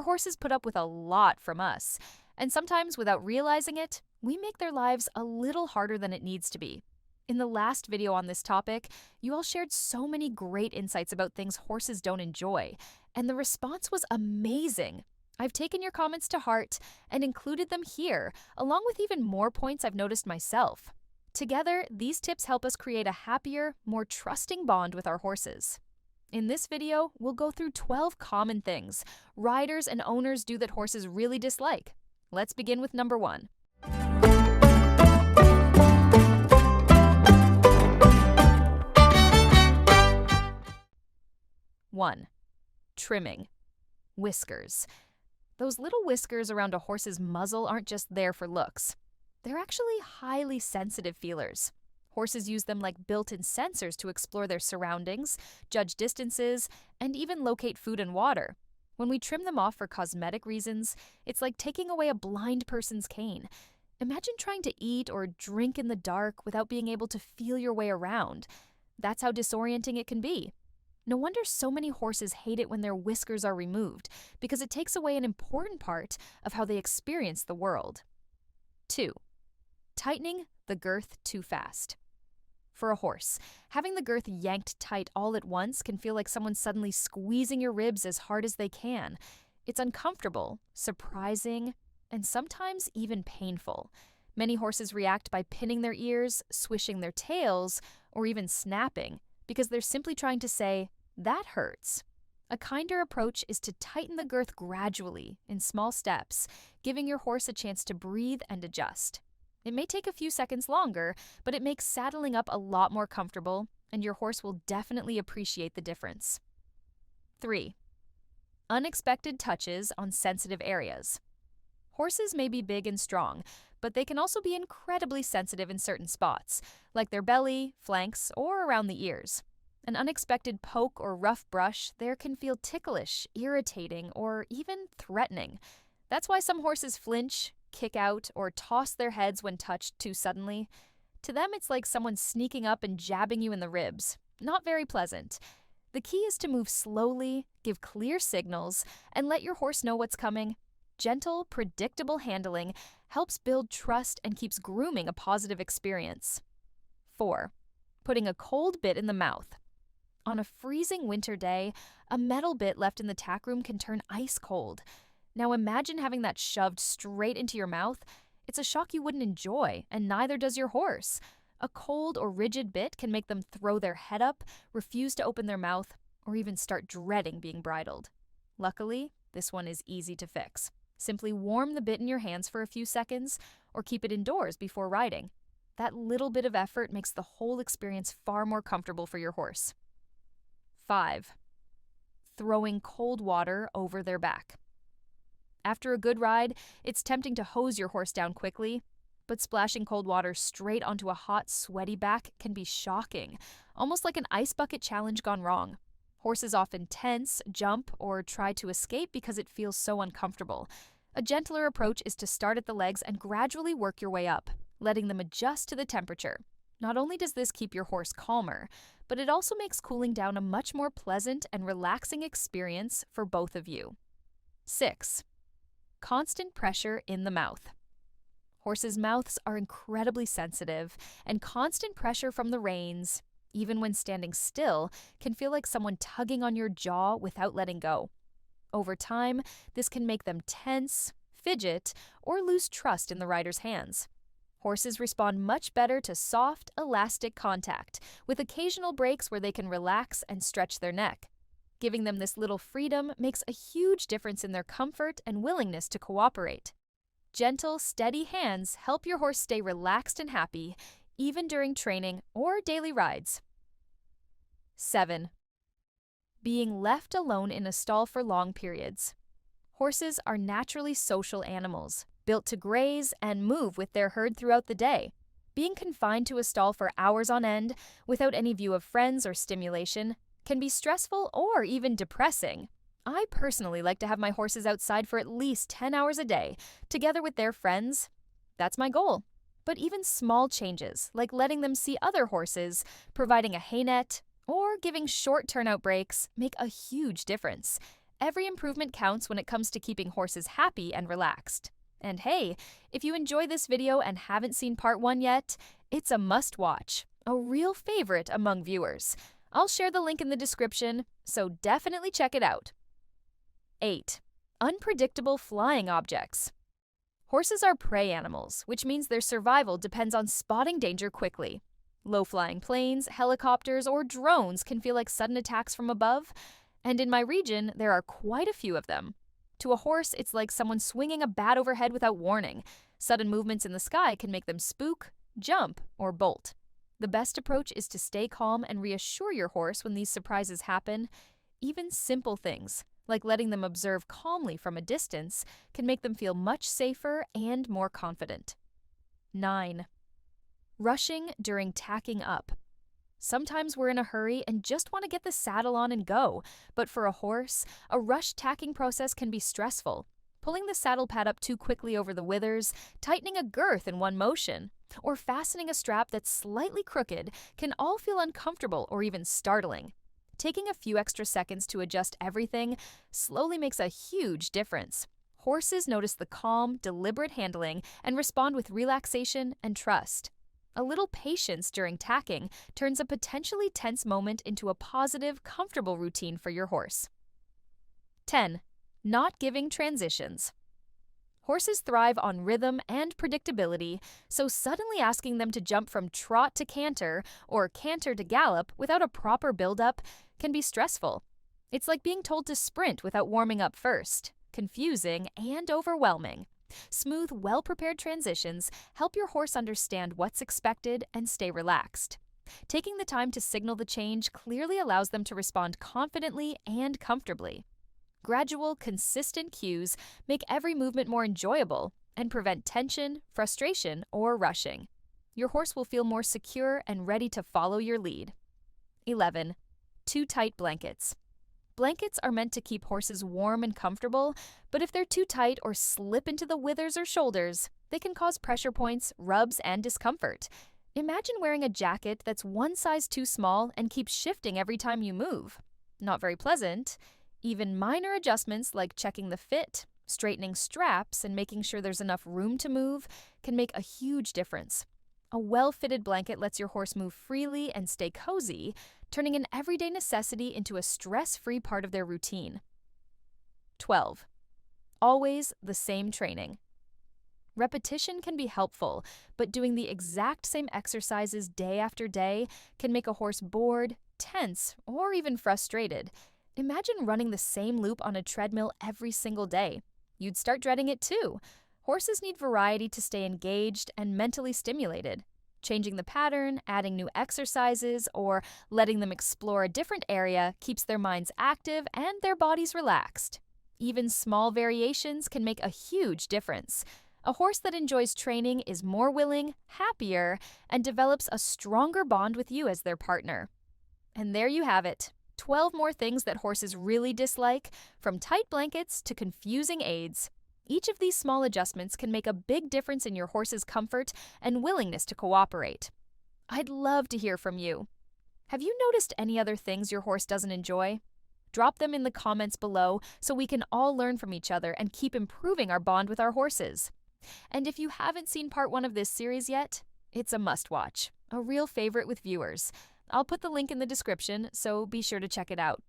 Our horses put up with a lot from us, and sometimes without realizing it, we make their lives a little harder than it needs to be. In the last video on this topic, you all shared so many great insights about things horses don't enjoy, and the response was amazing. I've taken your comments to heart and included them here, along with even more points I've noticed myself. Together, these tips help us create a happier, more trusting bond with our horses. In this video, we'll go through 12 common things riders and owners do that horses really dislike. Let's begin with number 1. 1. Trimming. Whiskers. Those little whiskers around a horse's muzzle aren't just there for looks. They're actually highly sensitive feelers. Horses use them like built-in sensors to explore their surroundings, judge distances, and even locate food and water. When we trim them off for cosmetic reasons, it's like taking away a blind person's cane. Imagine trying to eat or drink in the dark without being able to feel your way around. That's how disorienting it can be. No wonder so many horses hate it when their whiskers are removed, because it takes away an important part of how they experience the world. 2. Tightening the girth too fast. For a horse, having the girth yanked tight all at once can feel like someone suddenly squeezing your ribs as hard as they can. It's uncomfortable, surprising, and sometimes even painful. Many horses react by pinning their ears, swishing their tails, or even snapping, because they're simply trying to say, "That hurts." A kinder approach is to tighten the girth gradually, in small steps, giving your horse a chance to breathe and adjust. It may take a few seconds longer, but it makes saddling up a lot more comfortable, and your horse will definitely appreciate the difference. 3. Unexpected touches on sensitive areas. Horses may be big and strong, but they can also be incredibly sensitive in certain spots, like their belly, flanks, or around the ears. An unexpected poke or rough brush there can feel ticklish, irritating, or even threatening. That's why some horses flinch, kick out, or toss their heads when touched too suddenly. To them, it's like someone sneaking up and jabbing you in the ribs. Not very pleasant. The key is to move slowly, give clear signals, and let your horse know what's coming. Gentle, predictable handling helps build trust and keeps grooming a positive experience. 4. Putting a cold bit in the mouth. On a freezing winter day, a metal bit left in the tack room can turn ice cold. Now imagine having that shoved straight into your mouth. It's a shock you wouldn't enjoy, and neither does your horse. A cold or rigid bit can make them throw their head up, refuse to open their mouth, or even start dreading being bridled. Luckily, this one is easy to fix. Simply warm the bit in your hands for a few seconds, or keep it indoors before riding. That little bit of effort makes the whole experience far more comfortable for your horse. 5. Throwing cold water over their back. After a good ride, it's tempting to hose your horse down quickly, but splashing cold water straight onto a hot, sweaty back can be shocking, almost like an ice bucket challenge gone wrong. Horses often tense, jump, or try to escape because it feels so uncomfortable. A gentler approach is to start at the legs and gradually work your way up, letting them adjust to the temperature. Not only does this keep your horse calmer, but it also makes cooling down a much more pleasant and relaxing experience for both of you. 6. Constant pressure in the mouth. Horses' mouths are incredibly sensitive, and constant pressure from the reins, even when standing still, can feel like someone tugging on your jaw without letting go. Over time, this can make them tense, fidget, or lose trust in the rider's hands. Horses respond much better to soft, elastic contact, with occasional breaks where they can relax and stretch their neck. Giving them this little freedom makes a huge difference in their comfort and willingness to cooperate. Gentle, steady hands help your horse stay relaxed and happy, even during training or daily rides. 7. Being left alone in a stall for long periods. Horses are naturally social animals, built to graze and move with their herd throughout the day. Being confined to a stall for hours on end, without any view of friends or stimulation, can be stressful or even depressing. I personally like to have my horses outside for at least 10 hours a day, together with their friends. That's my goal. But even small changes, like letting them see other horses, providing a hay net, or giving short turnout breaks, make a huge difference. Every improvement counts when it comes to keeping horses happy and relaxed. And hey, if you enjoy this video and haven't seen part 1 yet, it's a must-watch, a real favorite among viewers. I'll share the link in the description, so definitely check it out. 8. Unpredictable flying objects. Horses are prey animals, which means their survival depends on spotting danger quickly. Low-flying planes, helicopters, or drones can feel like sudden attacks from above, and in my region, there are quite a few of them. To a horse, it's like someone swinging a bat overhead without warning. Sudden movements in the sky can make them spook, jump, or bolt. The best approach is to stay calm and reassure your horse when these surprises happen. Even simple things, like letting them observe calmly from a distance, can make them feel much safer and more confident. 9. Rushing during tacking up. Sometimes we're in a hurry and just want to get the saddle on and go, but for a horse, a rushed tacking process can be stressful. Pulling the saddle pad up too quickly over the withers, tightening a girth in one motion, or fastening a strap that's slightly crooked can all feel uncomfortable or even startling. Taking a few extra seconds to adjust everything slowly makes a huge difference. Horses notice the calm, deliberate handling and respond with relaxation and trust. A little patience during tacking turns a potentially tense moment into a positive, comfortable routine for your horse. 10. Not giving transitions. Horses thrive on rhythm and predictability, so suddenly asking them to jump from trot to canter or canter to gallop without a proper build-up can be stressful. It's like being told to sprint without warming up first, confusing and overwhelming. Smooth, well-prepared transitions help your horse understand what's expected and stay relaxed. Taking the time to signal the change clearly allows them to respond confidently and comfortably. Gradual, consistent cues make every movement more enjoyable and prevent tension, frustration, or rushing. Your horse will feel more secure and ready to follow your lead. 11. Too tight blankets. Blankets are meant to keep horses warm and comfortable, but if they're too tight or slip into the withers or shoulders, they can cause pressure points, rubs, and discomfort. Imagine wearing a jacket that's one size too small and keeps shifting every time you move. Not very pleasant. Even minor adjustments like checking the fit, straightening straps, and making sure there's enough room to move can make a huge difference. A well-fitted blanket lets your horse move freely and stay cozy, turning an everyday necessity into a stress-free part of their routine. 12. Always the same training. Repetition can be helpful, but doing the exact same exercises day after day can make a horse bored, tense, or even frustrated. Imagine running the same loop on a treadmill every single day. You'd start dreading it too. Horses need variety to stay engaged and mentally stimulated. Changing the pattern, adding new exercises, or letting them explore a different area keeps their minds active and their bodies relaxed. Even small variations can make a huge difference. A horse that enjoys training is more willing, happier, and develops a stronger bond with you as their partner. And there you have it. 12 more things that horses really dislike, from tight blankets to confusing aids. Each of these small adjustments can make a big difference in your horse's comfort and willingness to cooperate. I'd love to hear from you. Have you noticed any other things your horse doesn't enjoy? Drop them in the comments below so we can all learn from each other and keep improving our bond with our horses. And if you haven't seen part 1 of this series yet, it's a must-watch, a real favorite with viewers. I'll put the link in the description, so be sure to check it out.